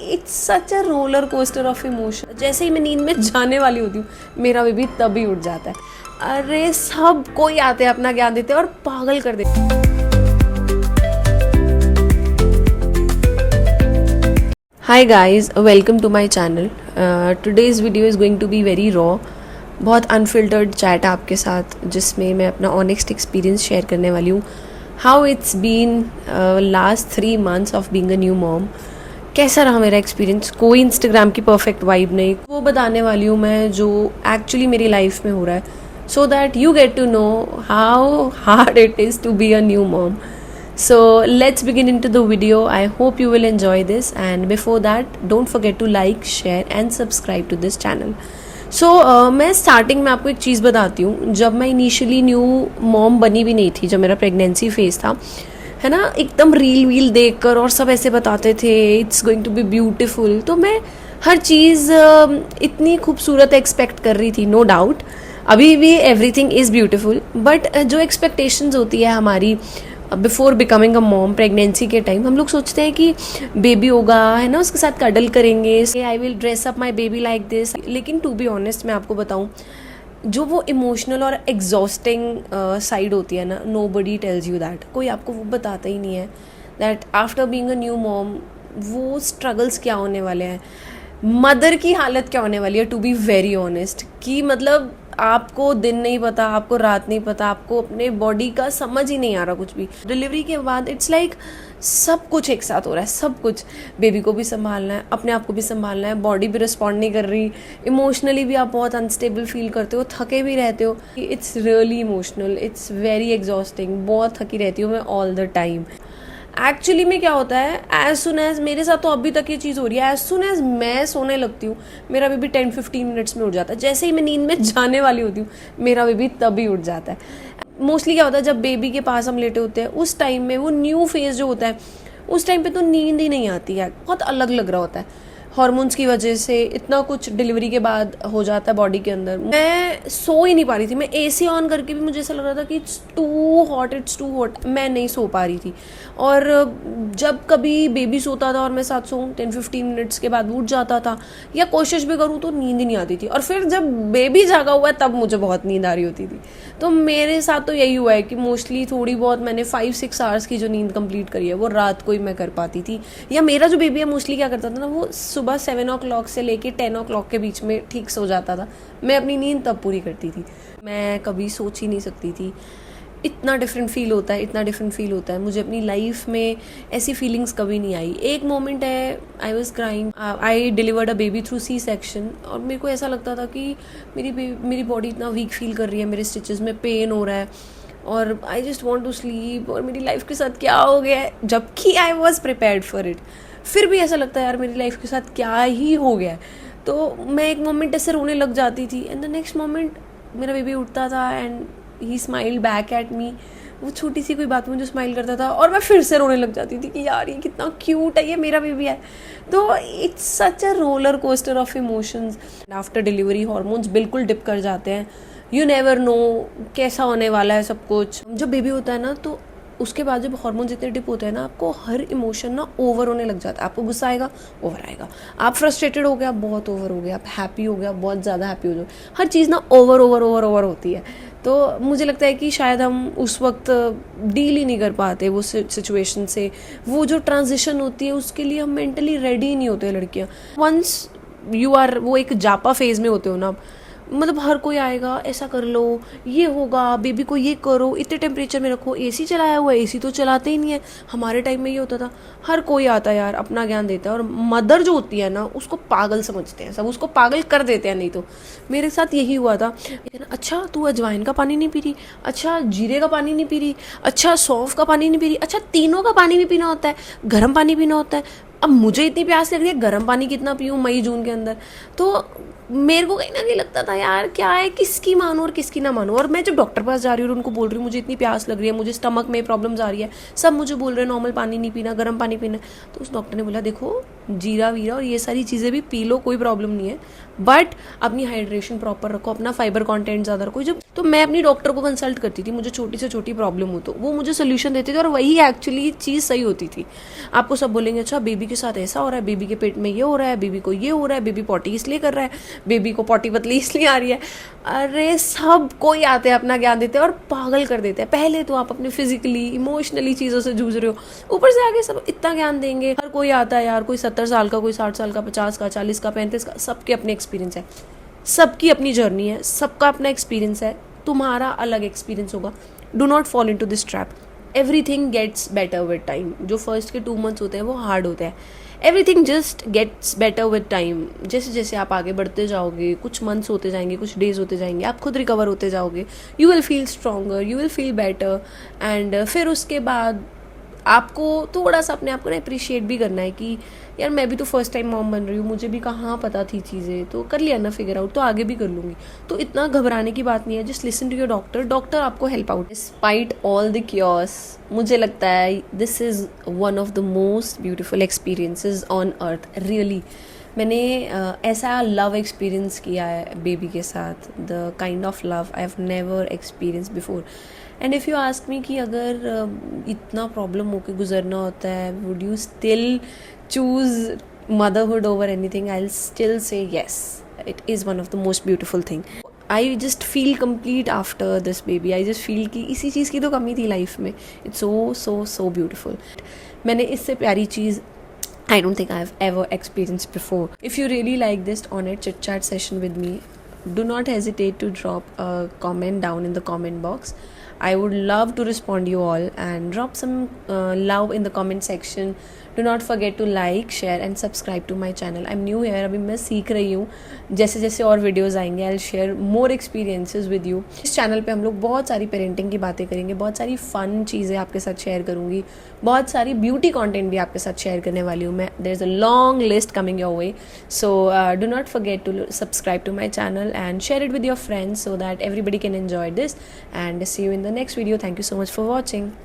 It's such a roller coaster of emotion. जैसे ही मैं नींद में जाने वाली होती हूँ मेरा बेबी तभी उठ जाता है। अरे सब कोई आते हैं अपना ज्ञान देते हैं और पागल कर देते हैं। Hi guys, welcome to my channel. Today's video is going to be very raw, बहुत अनफिल्टर्ड चैट आपके साथ, जिसमें मैं अपना ऑनेस्ट एक्सपीरियंस शेयर करने वाली हूँ। How it's been last 3 months of being a new mom. कैसा रहा मेरा एक्सपीरियंस। कोई इंस्टाग्राम की परफेक्ट वाइब नहीं, वो बताने वाली हूँ मैं जो एक्चुअली मेरी लाइफ में हो रहा है, so that you get to know how hard it is to be a new mom. So let's begin into the video. I hope you will enjoy this, and before that don't forget to like, share and subscribe to this channel. So मैं starting में आपको एक चीज़ बताती हूँ। जब मैं initially new mom बनी भी नहीं थी, जब मेरा प्रेगनेंसी फेज था, है ना, एकदम रील वील देख कर और सब ऐसे बताते थे it's going to be beautiful, तो मैं हर चीज़ इतनी खूबसूरत एक्सपेक्ट कर रही थी। नो डाउट अभी भी एवरीथिंग इज़ ब्यूटिफुल, बट जो एक्सपेक्टेशंस होती है हमारी before becoming a mom, pregnancy के टाइम हम लोग सोचते हैं कि बेबी होगा, है ना, उसके साथ कडल करेंगे, I will dress up my baby like this. लेकिन टू बी ऑनेस्ट मैं आपको बताऊं, जो वो इमोशनल और एग्जॉस्टिंग साइड होती है ना, nobody tells you that. कोई आपको वो बताता ही नहीं है that after being a new mom वो स्ट्रगल्स क्या होने वाले हैं, मदर की हालत क्या होने वाली है। टू बी वेरी ऑनेस्ट कि मतलब आपको दिन नहीं पता, आपको रात नहीं पता, आपको अपने बॉडी का समझ ही नहीं आ रहा कुछ भी। डिलीवरी के बाद इट्स लाइक सब कुछ एक साथ हो रहा है, सब कुछ। बेबी को भी संभालना है, अपने आप को भी संभालना है, बॉडी भी रिस्पॉन्ड नहीं कर रही, इमोशनली भी आप बहुत अनस्टेबल फील करते हो, थके भी रहते हो। It's really emotional, it's very exhausting. बहुत थकी रहती हूँ मैं ऑल द टाइम। एक्चुअली में क्या होता है, एज सुन एज, मेरे साथ तो अभी तक ये चीज़ हो रही है, एज सुन एज मैं सोने लगती हूँ मेरा बेबी 10-15 मिनट्स में उठ जाता है। जैसे ही मैं नींद में जाने वाली होती हूँ मेरा बेबी तभी उठ जाता है। मोस्टली क्या होता है, जब बेबी के पास हम लेटे होते हैं उस टाइम में, वो न्यू फेज जो होता है उस टाइम पे तो नींद ही नहीं आती है, बहुत अलग लग रहा होता है। हॉर्मोन्स की वजह से इतना कुछ डिलीवरी के बाद हो जाता है बॉडी के अंदर। मैं सो ही नहीं पा रही थी, मैं एसी ऑन करके भी मुझे ऐसा लग रहा था कि इट्स टू हॉट, मैं नहीं सो पा रही थी। और जब कभी बेबी सोता था और मैं साथ सोऊं, 10-15 मिनट्स के बाद उठ जाता था, या कोशिश भी करूं तो नींद ही नहीं आती थी। और फिर जब बेबी जागा हुआ है तब मुझे बहुत नींद आ रही होती थी। तो मेरे साथ तो यही हुआ है कि मोस्टली थोड़ी बहुत मैंने 5-6 आवर्स की जो नींद कंप्लीट करी है वो रात को ही मैं कर पाती थी। या मेरा जो बेबी है मोस्टली क्या करता था ना, वो सुबह 7 o'clock से लेके 10 o'clock के बीच में ठीक सो जाता था। मैं अपनी नींद तब पूरी करती थी। मैं कभी सोच ही नहीं सकती थी, इतना डिफरेंट फील होता है, इतना डिफरेंट फील होता है। मुझे अपनी लाइफ में ऐसी फीलिंग्स कभी नहीं आई। एक मोमेंट है, I was crying, I delivered a baby through C section, और मेरे को ऐसा लगता था कि मेरी बॉडी इतना वीक फील कर रही है, मेरे स्टिचेस में पेन हो रहा है और I just want to sleep, और मेरी लाइफ के साथ क्या हो गया है, जबकि I was prepared for it. फिर भी ऐसा लगता है यार मेरी लाइफ के साथ क्या ही हो गया है। तो मैं एक मोमेंट ऐसे रोने लग जाती थी, एंड द नेक्स्ट मोमेंट मेरा बेबी उठता था and he smile back at me. वो छोटी सी कोई बात में जो स्माइल करता था, और मैं फिर से रोने लग जाती थी कि यार ये कितना क्यूट है, ये मेरा बेबी है। तो it's such a roller coaster of emotions. After delivery hormones बिल्कुल डिप कर जाते हैं, यू नेवर नो कैसा होने वाला है सब कुछ। जब बेबी होता है ना, तो उसके बाद जब हार्मोन्स इतने डिप होते हैं ना, आपको हर इमोशन ना ओवर होने लग जाता है। आपको गुस्सा आएगा, ओवर आएगा, आप फ्रस्ट्रेटेड हो गया, बहुत ओवर हो गया, आप हैप्पी हो गया, बहुत ज़्यादा हैप्पी हो जाओ, हर चीज़ ना ओवर ओवर ओवर ओवर होती है। तो मुझे लगता है कि शायद हम उस वक्त डील ही नहीं कर पाते वो सिचुएशन से। वो जो ट्रांजिशन होती है उसके लिए हम मेंटली रेडी ही नहीं होते लड़कियाँ। वंस यू आर, वो एक जापा फेज में होते हो ना, मतलब हर कोई आएगा, ऐसा कर लो, ये होगा, बेबी को ये करो, इतने टेम्परेचर में रखो, एसी चलाया हुआ है, एसी तो चलाते ही नहीं है। हमारे टाइम में ये होता था, हर कोई आता है यार, अपना ज्ञान देता है, और मदर जो होती है ना उसको पागल समझते हैं सब, उसको पागल कर देते हैं। नहीं तो मेरे साथ यही हुआ था। अच्छा तू अजवाइन का पानी नहीं पी रही, अच्छा जीरे का पानी नहीं पी रही, अच्छा सौंफ का पानी नहीं पी रही, अच्छा तीनों का पानी भी पीना होता है, गर्म पानी पीना होता है। अब मुझे इतनी प्यास लग रही है, गर्म पानी कितना पीऊँ मई जून के अंदर। तो मेरे को कहीं ना कहीं लगता था यार क्या है, किसकी मानो और किसकी ना मानो। और मैं जब डॉक्टर पास जा रही हूँ और उनको बोल रही हूँ मुझे इतनी प्यास लग रही है, मुझे स्टमक में प्रॉब्लम्स आ रही है, सब मुझे बोल रहे हैं नॉर्मल पानी नहीं पीना, गर्म पानी पीना, तो उस डॉक्टर ने बोला देखो जीरा वीरा और ये सारी चीज़ें भी पी लो, कोई प्रॉब्लम नहीं है, बट अपनी हाइड्रेशन प्रॉपर रखो, अपना फाइबर कंटेंट ज़्यादा रखो। जब तो मैं अपनी डॉक्टर को कंसल्ट करती थी, मुझे छोटी से छोटी प्रॉब्लम हो तो वो मुझे सोल्यूशन देते थे और वही एक्चुअली चीज़ सही होती थी। आपको सब बोलेंगे अच्छा बेबी के साथ ऐसा हो रहा है, बेबी के पेट में ये हो रहा है, बेबी को ये हो रहा है, बेबी पॉटी इसलिए कर रहा है, बेबी को पॉटी पतली इसलिए आ रही है। अरे सब कोई आते हैं अपना ज्ञान देते हैं और पागल कर देते हैं। पहले तो आप अपने फिजिकली इमोशनली चीज़ों से जूझ रहे हो, ऊपर से आगे सब इतना ज्ञान देंगे। हर कोई आता है यार, कोई 70 साल का, कोई 60 साल का, 50 का, 40 का, 35 का, सबके अपने एक्सपीरियंस है, सबकी अपनी जर्नी है, सबका अपना एक्सपीरियंस है, तुम्हारा अलग एक्सपीरियंस होगा। Do not fall into this trap. Everything gets better with time. जो फर्स्ट के 2 मंथ्स होते हैं वो हार्ड होते हैं, everything just gets better with time. जैसे जैसे आप आगे बढ़ते जाओगे, कुछ मंथ्स होते जाएंगे, कुछ डेज होते जाएंगे, आप खुद रिकवर होते जाओगे, you will feel stronger, you will feel better. And फिर उसके बाद आपको थोड़ा सा अपने आप को ना अप्रिशिएट भी करना है कि यार मैं भी तो फर्स्ट टाइम मॉम बन रही हूँ, मुझे भी कहाँ पता थी चीज़ें, तो कर लिया ना फिगर आउट, तो आगे भी कर लूँगी। तो इतना घबराने की बात नहीं है, just listen to your doctor, doctor आपको help out. Despite all the cures, मुझे लगता है this is one of the most beautiful experiences on earth, really. मैंने ऐसा लव एक्सपीरियंस किया है बेबी के साथ, the kind of love I have never experience before. And if you ask me कि अगर इतना प्रॉब्लम होकर गुजरना होता है, would you still choose motherhood over anything, I will still say yes, it is one of the most beautiful thing. I just feel complete after this baby, I just feel कि इसी चीज़ की तो कमी थी लाइफ में। It's so so so beautiful. मैंने इससे प्यारी चीज़ I don't think I've ever experienced before. If you really like this honest chit chat session with me, do not hesitate to drop a comment down in the comment box. I would love to respond you all and drop some love in the comment section. Do not forget to like, share and subscribe to my channel. I'm new here, अभी मैं सीख रही हूँ। जैसे जैसे और videos आएंगे I'll share more experiences with you. इस चैनल पे हम लोग बहुत सारी पेरेंटिंग की बातें करेंगे, बहुत सारी फ़न चीज़ें आपके साथ शेयर करूँगी, बहुत सारी ब्यूटी कंटेंट भी आपके साथ शेयर करने वाली हूँ मैं। There's a long list coming your way. So do not forget to subscribe to my channel and share it with your friends so that everybody can enjoy this. And see you in the next video. Thank you so much for watching.